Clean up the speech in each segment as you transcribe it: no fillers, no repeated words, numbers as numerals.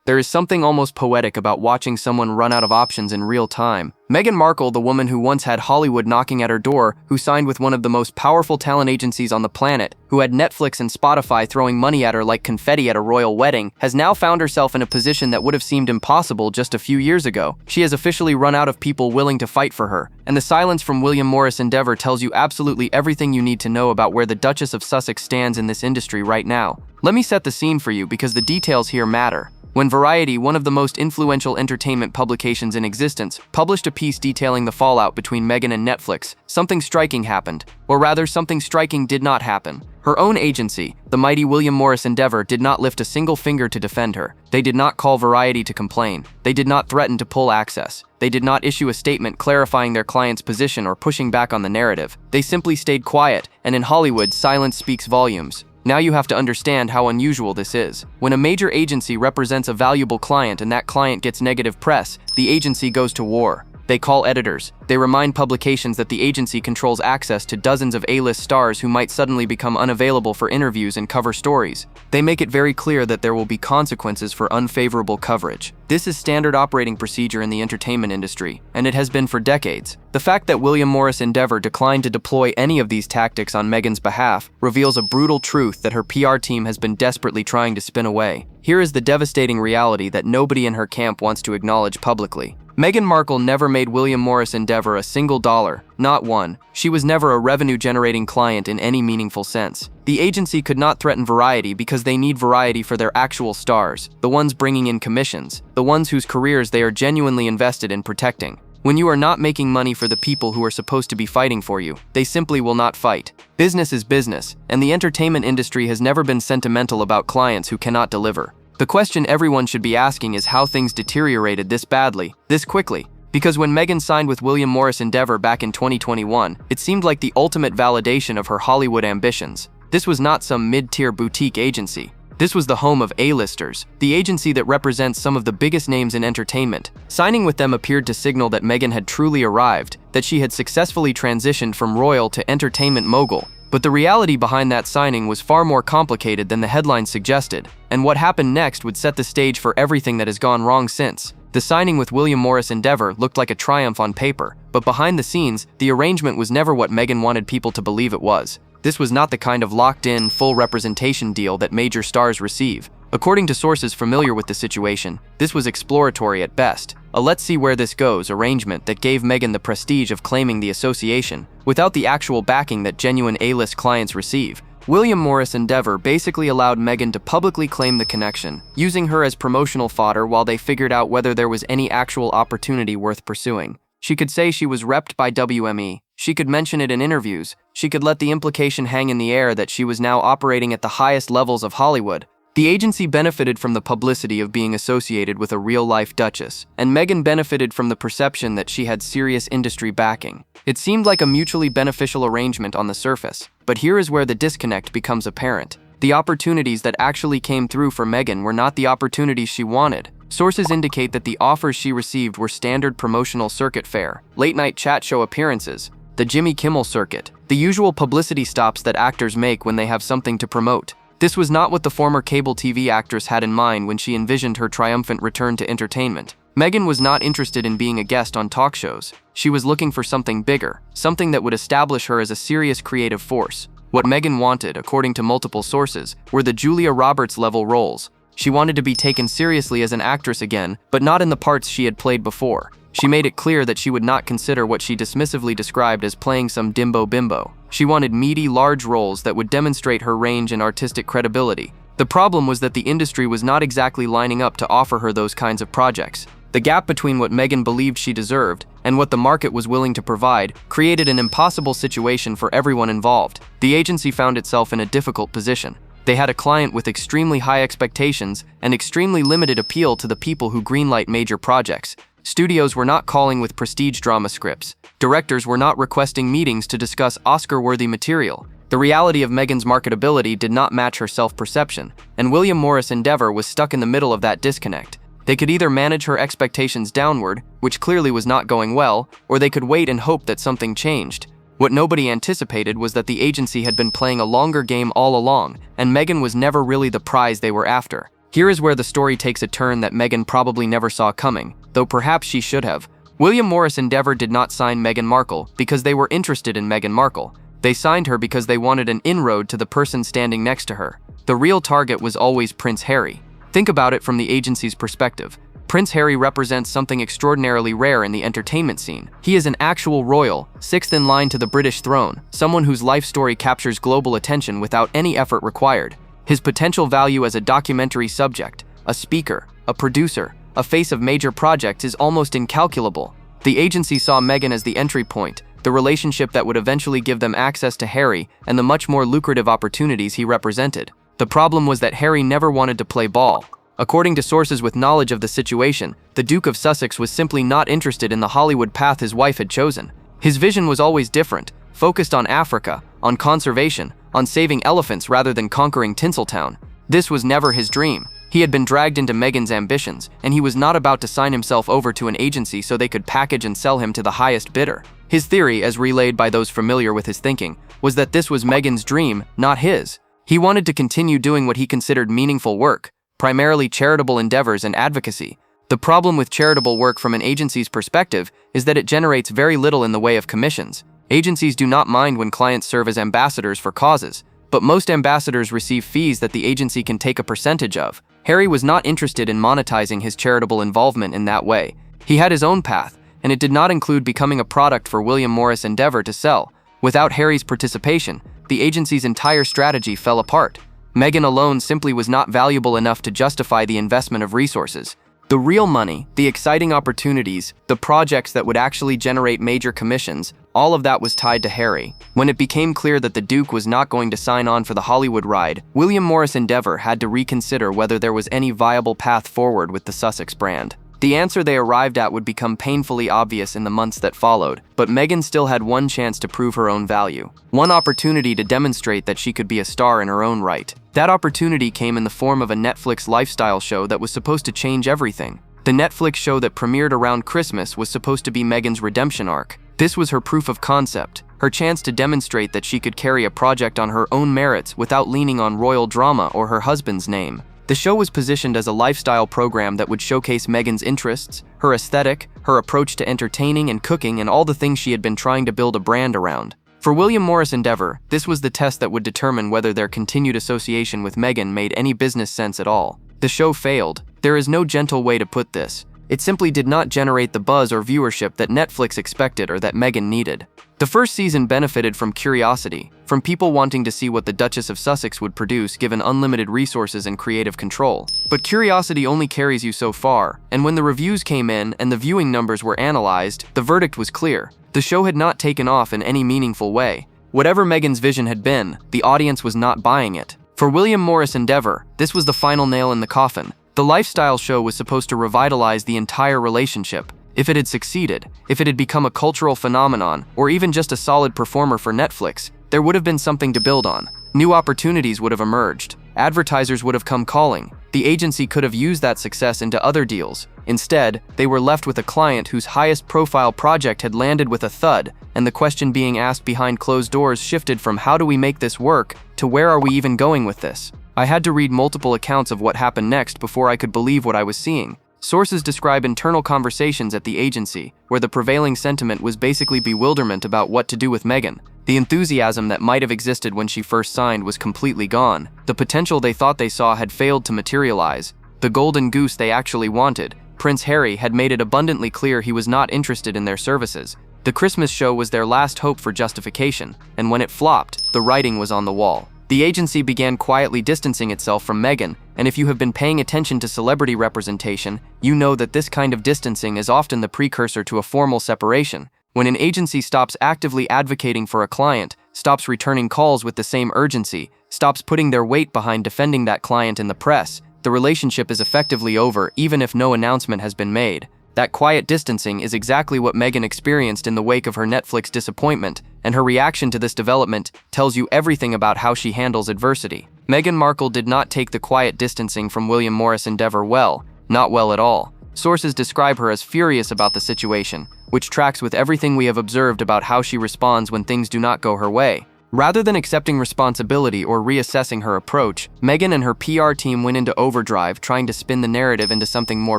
There is something almost poetic about watching someone run out of options in real time. Meghan Markle, the woman who once had Hollywood knocking at her door, who signed with one of the most powerful talent agencies on the planet, who had Netflix and Spotify throwing money at her like confetti at a royal wedding, has now found herself in a position that would have seemed impossible just a few years ago. She has officially run out of people willing to fight for her, and the silence from William Morris Endeavor tells you absolutely everything you need to know about where the Duchess of Sussex stands in this industry right now. Let me set the scene for you because the details here matter. When Variety, one of the most influential entertainment publications in existence, published a piece detailing the fallout between Meghan and Netflix, something striking happened. Or rather, something striking did not happen. Her own agency, the mighty William Morris Endeavor, did not lift a single finger to defend her. They did not call Variety to complain. They did not threaten to pull access. They did not issue a statement clarifying their client's position or pushing back on the narrative. They simply stayed quiet, and in Hollywood, silence speaks volumes. Now you have to understand how unusual this is. When a major agency represents a valuable client and that client gets negative press, the agency goes to war. They call editors. They remind publications that the agency controls access to dozens of A-list stars who might suddenly become unavailable for interviews and cover stories. They make it very clear that there will be consequences for unfavorable coverage. This is standard operating procedure in the entertainment industry, and it has been for decades. The fact that William Morris Endeavor declined to deploy any of these tactics on Meghan's behalf reveals a brutal truth that her PR team has been desperately trying to spin away. Here is the devastating reality that nobody in her camp wants to acknowledge publicly. Meghan Markle never made William Morris Endeavor a single dollar, not one. She was never a revenue-generating client in any meaningful sense. The agency could not threaten Variety because they need Variety for their actual stars, the ones bringing in commissions, the ones whose careers they are genuinely invested in protecting. When you are not making money for the people who are supposed to be fighting for you, they simply will not fight. Business is business, and the entertainment industry has never been sentimental about clients who cannot deliver. The question everyone should be asking is how things deteriorated this badly, this quickly. Because when Meghan signed with William Morris Endeavor back in 2021, it seemed like the ultimate validation of her Hollywood ambitions. This was not some mid-tier boutique agency. This was the home of A-listers, the agency that represents some of the biggest names in entertainment. Signing with them appeared to signal that Meghan had truly arrived, that she had successfully transitioned from royal to entertainment mogul. But the reality behind that signing was far more complicated than the headlines suggested, and what happened next would set the stage for everything that has gone wrong since. The signing with William Morris Endeavor looked like a triumph on paper, but behind the scenes, the arrangement was never what Meghan wanted people to believe it was. This was not the kind of locked-in, full representation deal that major stars receive. According to sources familiar with the situation, this was exploratory at best, a let's-see-where-this-goes arrangement that gave Meghan the prestige of claiming the association, without the actual backing that genuine A-list clients receive. William Morris Endeavor basically allowed Meghan to publicly claim the connection, using her as promotional fodder while they figured out whether there was any actual opportunity worth pursuing. She could say she was repped by WME, she could mention it in interviews, she could let the implication hang in the air that she was now operating at the highest levels of Hollywood. The agency benefited from the publicity of being associated with a real-life duchess, and Meghan benefited from the perception that she had serious industry backing. It seemed like a mutually beneficial arrangement on the surface, but here is where the disconnect becomes apparent. The opportunities that actually came through for Meghan were not the opportunities she wanted. Sources indicate that the offers she received were standard promotional circuit fare, late-night chat show appearances, the Jimmy Kimmel circuit, the usual publicity stops that actors make when they have something to promote. This was not what the former cable TV actress had in mind when she envisioned her triumphant return to entertainment. Meghan was not interested in being a guest on talk shows. She was looking for something bigger, something that would establish her as a serious creative force. What Meghan wanted, according to multiple sources, were the Julia Roberts-level roles. She wanted to be taken seriously as an actress again, but not in the parts she had played before. She made it clear that she would not consider what she dismissively described as playing some dimbo-bimbo. She wanted meaty, large roles that would demonstrate her range and artistic credibility. The problem was that the industry was not exactly lining up to offer her those kinds of projects. The gap between what Meghan believed she deserved and what the market was willing to provide created an impossible situation for everyone involved. The agency found itself in a difficult position. They had a client with extremely high expectations and extremely limited appeal to the people who greenlight major projects. Studios were not calling with prestige drama scripts. Directors were not requesting meetings to discuss Oscar-worthy material. The reality of Meghan's marketability did not match her self-perception, and William Morris Endeavor was stuck in the middle of that disconnect. They could either manage her expectations downward, which clearly was not going well, or they could wait and hope that something changed. What nobody anticipated was that the agency had been playing a longer game all along, and Meghan was never really the prize they were after. Here is where the story takes a turn that Meghan probably never saw coming, though perhaps she should have. William Morris Endeavour did not sign Meghan Markle because they were interested in Meghan Markle. They signed her because they wanted an inroad to the person standing next to her. The real target was always Prince Harry. Think about it from the agency's perspective. Prince Harry represents something extraordinarily rare in the entertainment scene. He is an actual royal, sixth in line to the British throne, someone whose life story captures global attention without any effort required. His potential value as a documentary subject, a speaker, a producer, a face of major projects is almost incalculable. The agency saw Meghan as the entry point, the relationship that would eventually give them access to Harry and the much more lucrative opportunities he represented. The problem was that Harry never wanted to play ball. According to sources with knowledge of the situation, the Duke of Sussex was simply not interested in the Hollywood path his wife had chosen. His vision was always different, focused on Africa, on conservation, on saving elephants rather than conquering Tinseltown. This was never his dream. He had been dragged into Meghan's ambitions, and he was not about to sign himself over to an agency so they could package and sell him to the highest bidder. His theory, as relayed by those familiar with his thinking, was that this was Meghan's dream, not his. He wanted to continue doing what he considered meaningful work, primarily charitable endeavors and advocacy. The problem with charitable work from an agency's perspective is that it generates very little in the way of commissions. Agencies do not mind when clients serve as ambassadors for causes, but most ambassadors receive fees that the agency can take a percentage of. Harry was not interested in monetizing his charitable involvement in that way. He had his own path, and it did not include becoming a product for William Morris Endeavour to sell. Without Harry's participation, the agency's entire strategy fell apart. Meghan alone simply was not valuable enough to justify the investment of resources. The real money, the exciting opportunities, the projects that would actually generate major commissions, all of that was tied to Harry. When it became clear that the Duke was not going to sign on for the Hollywood ride, William Morris Endeavour had to reconsider whether there was any viable path forward with the Sussex brand. The answer they arrived at would become painfully obvious in the months that followed, but Meghan still had one chance to prove her own value, one opportunity to demonstrate that she could be a star in her own right. That opportunity came in the form of a Netflix lifestyle show that was supposed to change everything. The Netflix show that premiered around Christmas was supposed to be Meghan's redemption arc. This was her proof of concept, her chance to demonstrate that she could carry a project on her own merits without leaning on royal drama or her husband's name. The show was positioned as a lifestyle program that would showcase Meghan's interests, her aesthetic, her approach to entertaining and cooking, and all the things she had been trying to build a brand around. For William Morris Endeavour, this was the test that would determine whether their continued association with Meghan made any business sense at all. The show failed. There is no gentle way to put this. It simply did not generate the buzz or viewership that Netflix expected or that Meghan needed. The first season benefited from curiosity, from people wanting to see what the Duchess of Sussex would produce given unlimited resources and creative control. But curiosity only carries you so far, and when the reviews came in and the viewing numbers were analyzed, the verdict was clear. The show had not taken off in any meaningful way. Whatever Meghan's vision had been, the audience was not buying it. For William Morris Endeavour, this was the final nail in the coffin. The lifestyle show was supposed to revitalize the entire relationship. If it had succeeded, if it had become a cultural phenomenon, or even just a solid performer for Netflix, there would have been something to build on. New opportunities would have emerged. Advertisers would have come calling. The agency could have used that success into other deals. Instead, they were left with a client whose highest profile project had landed with a thud, and the question being asked behind closed doors shifted from how do we make this work to where are we even going with this? I had to read multiple accounts of what happened next before I could believe what I was seeing. Sources describe internal conversations at the agency, where the prevailing sentiment was basically bewilderment about what to do with Meghan. The enthusiasm that might have existed when she first signed was completely gone. The potential they thought they saw had failed to materialize. The golden goose they actually wanted, Prince Harry, had made it abundantly clear he was not interested in their services. The Christmas show was their last hope for justification, and when it flopped, the writing was on the wall. The agency began quietly distancing itself from Meghan, and if you have been paying attention to celebrity representation, you know that this kind of distancing is often the precursor to a formal separation. When an agency stops actively advocating for a client, stops returning calls with the same urgency, stops putting their weight behind defending that client in the press, the relationship is effectively over even if no announcement has been made. That quiet distancing is exactly what Meghan experienced in the wake of her Netflix disappointment, and her reaction to this development tells you everything about how she handles adversity. Meghan Markle did not take the quiet distancing from William Morris Endeavour well, not well at all. Sources describe her as furious about the situation, which tracks with everything we have observed about how she responds when things do not go her way. Rather than accepting responsibility or reassessing her approach, Meghan and her PR team went into overdrive, trying to spin the narrative into something more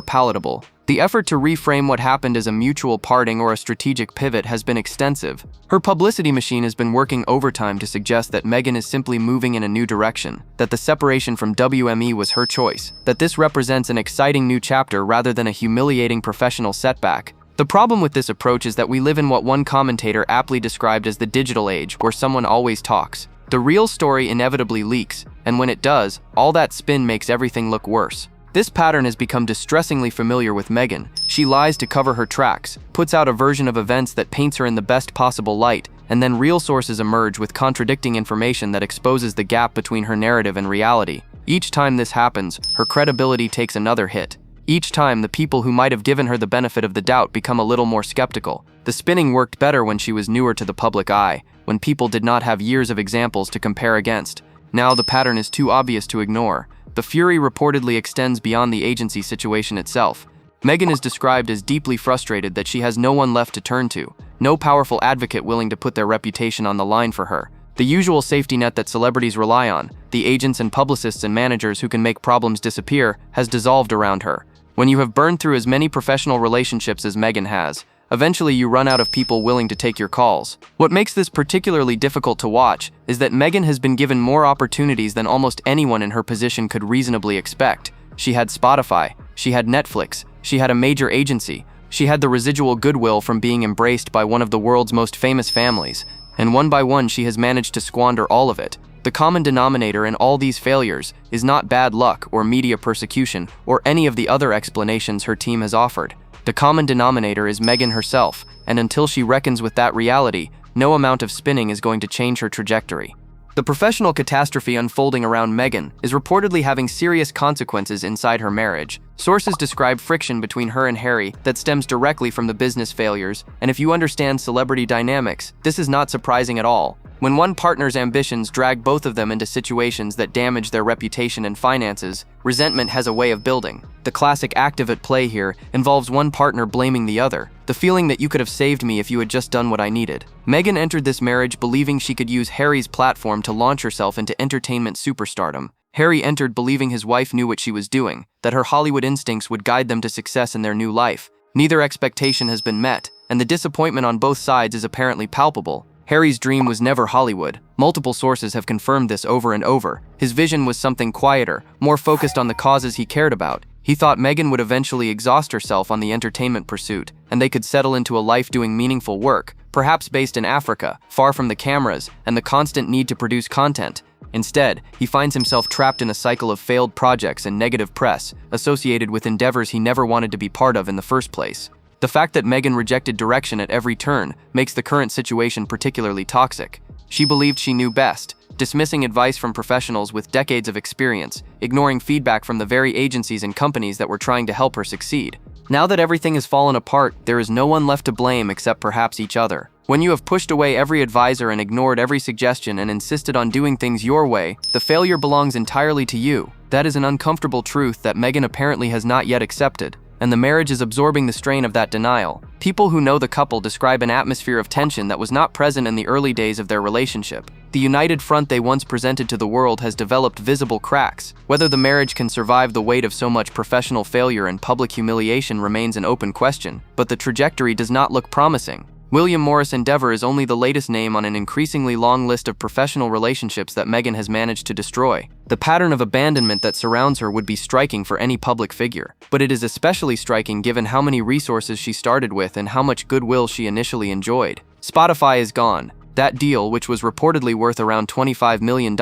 palatable. The effort to reframe what happened as a mutual parting or a strategic pivot has been extensive. Her publicity machine has been working overtime to suggest that Meghan is simply moving in a new direction, that the separation from WME was her choice, that this represents an exciting new chapter rather than a humiliating professional setback. The problem with this approach is that we live in what one commentator aptly described as the digital age, where someone always talks. The real story inevitably leaks, and when it does, all that spin makes everything look worse. This pattern has become distressingly familiar with Meghan. She lies to cover her tracks, puts out a version of events that paints her in the best possible light, and then real sources emerge with contradicting information that exposes the gap between her narrative and reality. Each time this happens, her credibility takes another hit. Each time, the people who might have given her the benefit of the doubt become a little more skeptical. The spinning worked better when she was newer to the public eye, when people did not have years of examples to compare against. Now the pattern is too obvious to ignore. The fury reportedly extends beyond the agency situation itself. Meghan is described as deeply frustrated that she has no one left to turn to, no powerful advocate willing to put their reputation on the line for her. The usual safety net that celebrities rely on, the agents and publicists and managers who can make problems disappear, has dissolved around her. When you have burned through as many professional relationships as Meghan has, eventually you run out of people willing to take your calls. What makes this particularly difficult to watch is that Meghan has been given more opportunities than almost anyone in her position could reasonably expect. She had Spotify, she had Netflix, she had a major agency, she had the residual goodwill from being embraced by one of the world's most famous families, and one by one she has managed to squander all of it. The common denominator in all these failures is not bad luck or media persecution or any of the other explanations her team has offered. The common denominator is Meghan herself, and until she reckons with that reality, no amount of spinning is going to change her trajectory. The professional catastrophe unfolding around Meghan is reportedly having serious consequences inside her marriage. Sources describe friction between her and Harry that stems directly from the business failures, and if you understand celebrity dynamics, this is not surprising at all. When one partner's ambitions drag both of them into situations that damage their reputation and finances, resentment has a way of building. The classic active at play here involves one partner blaming the other, the feeling that you could have saved me if you had just done what I needed. Meghan entered this marriage believing she could use Harry's platform to launch herself into entertainment superstardom. Harry entered believing his wife knew what she was doing, that her Hollywood instincts would guide them to success in their new life. Neither expectation has been met, and the disappointment on both sides is apparently palpable. Harry's dream was never Hollywood. Multiple sources have confirmed this over and over. His vision was something quieter, more focused on the causes he cared about. He thought Meghan would eventually exhaust herself on the entertainment pursuit, and they could settle into a life doing meaningful work, perhaps based in Africa, far from the cameras and the constant need to produce content. Instead, he finds himself trapped in a cycle of failed projects and negative press, associated with endeavors he never wanted to be part of in the first place. The fact that Meghan rejected direction at every turn makes the current situation particularly toxic. She believed she knew best, dismissing advice from professionals with decades of experience, ignoring feedback from the very agencies and companies that were trying to help her succeed. Now that everything has fallen apart, there is no one left to blame except perhaps each other. When you have pushed away every advisor and ignored every suggestion and insisted on doing things your way, the failure belongs entirely to you. That is an uncomfortable truth that Meghan apparently has not yet accepted, and the marriage is absorbing the strain of that denial. People who know the couple describe an atmosphere of tension that was not present in the early days of their relationship. The united front they once presented to the world has developed visible cracks. Whether the marriage can survive the weight of so much professional failure and public humiliation remains an open question, but the trajectory does not look promising. William Morris Endeavor is only the latest name on an increasingly long list of professional relationships that Meghan has managed to destroy. The pattern of abandonment that surrounds her would be striking for any public figure, but it is especially striking given how many resources she started with and how much goodwill she initially enjoyed. Spotify is gone. That deal, which was reportedly worth around $25 million,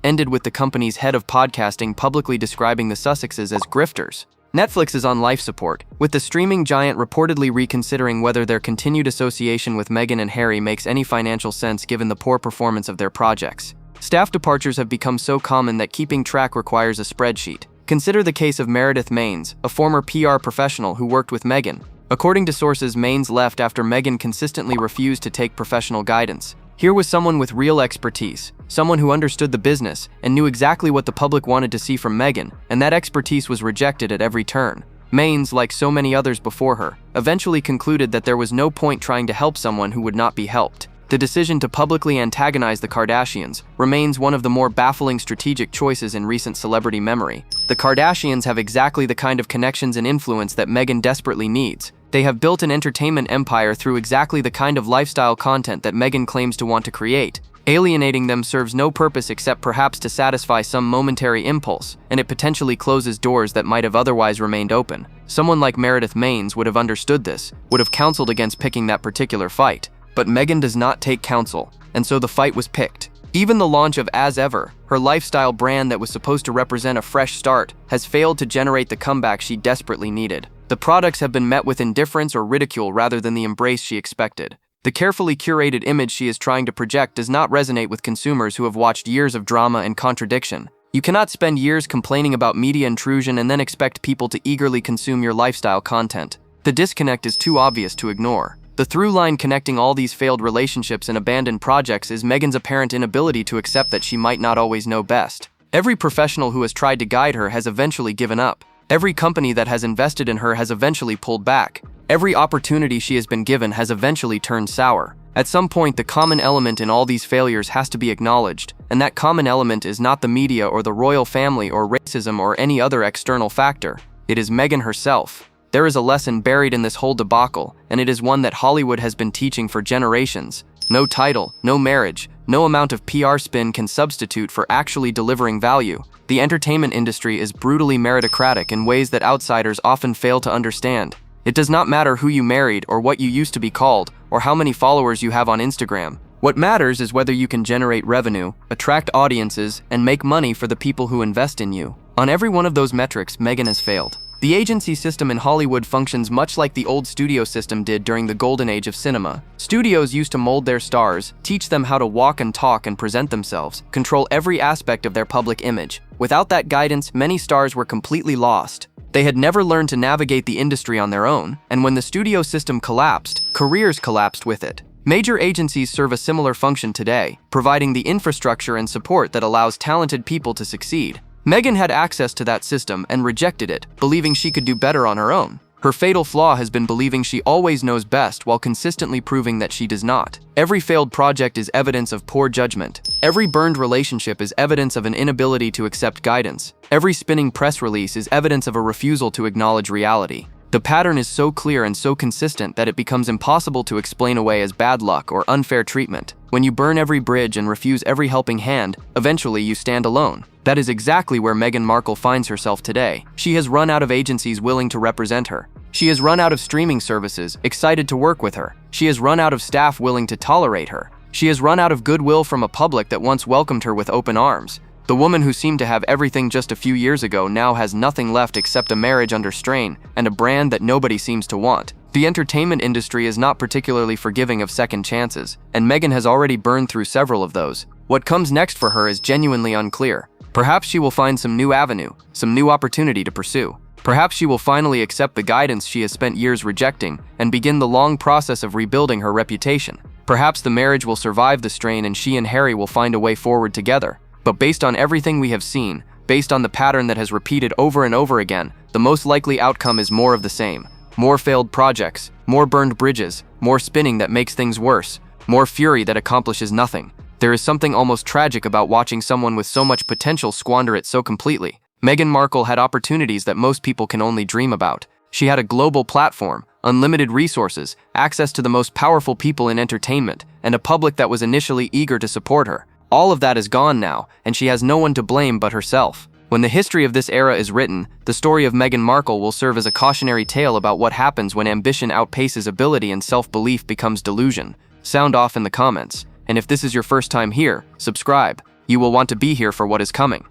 ended with the company's head of podcasting publicly describing the Sussexes as grifters. Netflix is on life support, with the streaming giant reportedly reconsidering whether their continued association with Meghan and Harry makes any financial sense given the poor performance of their projects. Staff departures have become so common that keeping track requires a spreadsheet. Consider the case of Meredith Maines, a former PR professional who worked with Meghan. According to sources, Maines left after Meghan consistently refused to take professional guidance. Here was someone with real expertise, someone who understood the business and knew exactly what the public wanted to see from Meghan, and that expertise was rejected at every turn. Maines, like so many others before her, eventually concluded that there was no point trying to help someone who would not be helped. the decision to publicly antagonize the Kardashians remains one of the more baffling strategic choices in recent celebrity memory. The Kardashians have exactly the kind of connections and influence that Meghan desperately needs. They have built an entertainment empire through exactly the kind of lifestyle content that Meghan claims to want to create. Alienating them serves no purpose except perhaps to satisfy some momentary impulse, and it potentially closes doors that might have otherwise remained open. Someone like Meredith Maines would have understood this, would have counseled against picking that particular fight. But Meghan does not take counsel, and so the fight was picked. Even the launch of As Ever, her lifestyle brand that was supposed to represent a fresh start, has failed to generate the comeback she desperately needed. The products have been met with indifference or ridicule rather than the embrace she expected. The carefully curated image she is trying to project does not resonate with consumers who have watched years of drama and contradiction. You cannot spend years complaining about media intrusion and then expect people to eagerly consume your lifestyle content. The disconnect is too obvious to ignore. The through line connecting all these failed relationships and abandoned projects is Meghan's apparent inability to accept that she might not always know best. Every professional who has tried to guide her has eventually given up. Every company that has invested in her has eventually pulled back. Every opportunity she has been given has eventually turned sour. At some point, the common element in all these failures has to be acknowledged, and that common element is not the media or the royal family or racism or any other external factor. It is Meghan herself. There is a lesson buried in this whole debacle, and it is one that Hollywood has been teaching for generations. No title, no marriage, no amount of PR spin can substitute for actually delivering value. The entertainment industry is brutally meritocratic in ways that outsiders often fail to understand. It does not matter who you married or what you used to be called or how many followers you have on Instagram. What matters is whether you can generate revenue, attract audiences, and make money for the people who invest in you. On every one of those metrics, Meghan has failed. The agency system in Hollywood functions much like the old studio system did during the golden age of cinema. Studios used to mold their stars, teach them how to walk and talk and present themselves, control every aspect of their public image. Without that guidance, many stars were completely lost. They had never learned to navigate the industry on their own, and when the studio system collapsed, careers collapsed with it. Major agencies serve a similar function today, providing the infrastructure and support that allows talented people to succeed. Meghan had access to that system and rejected it, believing she could do better on her own. Her fatal flaw has been believing she always knows best while consistently proving that she does not. Every failed project is evidence of poor judgment. Every burned relationship is evidence of an inability to accept guidance. Every spinning press release is evidence of a refusal to acknowledge reality. The pattern is so clear and so consistent that it becomes impossible to explain away as bad luck or unfair treatment. When you burn every bridge and refuse every helping hand, eventually you stand alone. That is exactly where Meghan Markle finds herself today. She has run out of agencies willing to represent her. She has run out of streaming services excited to work with her. She has run out of staff willing to tolerate her. She has run out of goodwill from a public that once welcomed her with open arms. The woman who seemed to have everything just a few years ago now has nothing left except a marriage under strain and a brand that nobody seems to want. The entertainment industry is not particularly forgiving of second chances, and Meghan has already burned through several of those. What comes next for her is genuinely unclear. Perhaps she will find some new avenue, some new opportunity to pursue. Perhaps she will finally accept the guidance she has spent years rejecting and begin the long process of rebuilding her reputation. Perhaps the marriage will survive the strain and she and Harry will find a way forward together. But based on everything we have seen, based on the pattern that has repeated over and over again, the most likely outcome is more of the same. More failed projects, more burned bridges, more spinning that makes things worse, more fury that accomplishes nothing. There is something almost tragic about watching someone with so much potential squander it so completely. Meghan Markle had opportunities that most people can only dream about. She had a global platform, unlimited resources, access to the most powerful people in entertainment, and a public that was initially eager to support her. All of that is gone now, and she has no one to blame but herself. When the history of this era is written, the story of Meghan Markle will serve as a cautionary tale about what happens when ambition outpaces ability and self-belief becomes delusion. Sound off in the comments. And if this is your first time here, subscribe. You will want to be here for what is coming.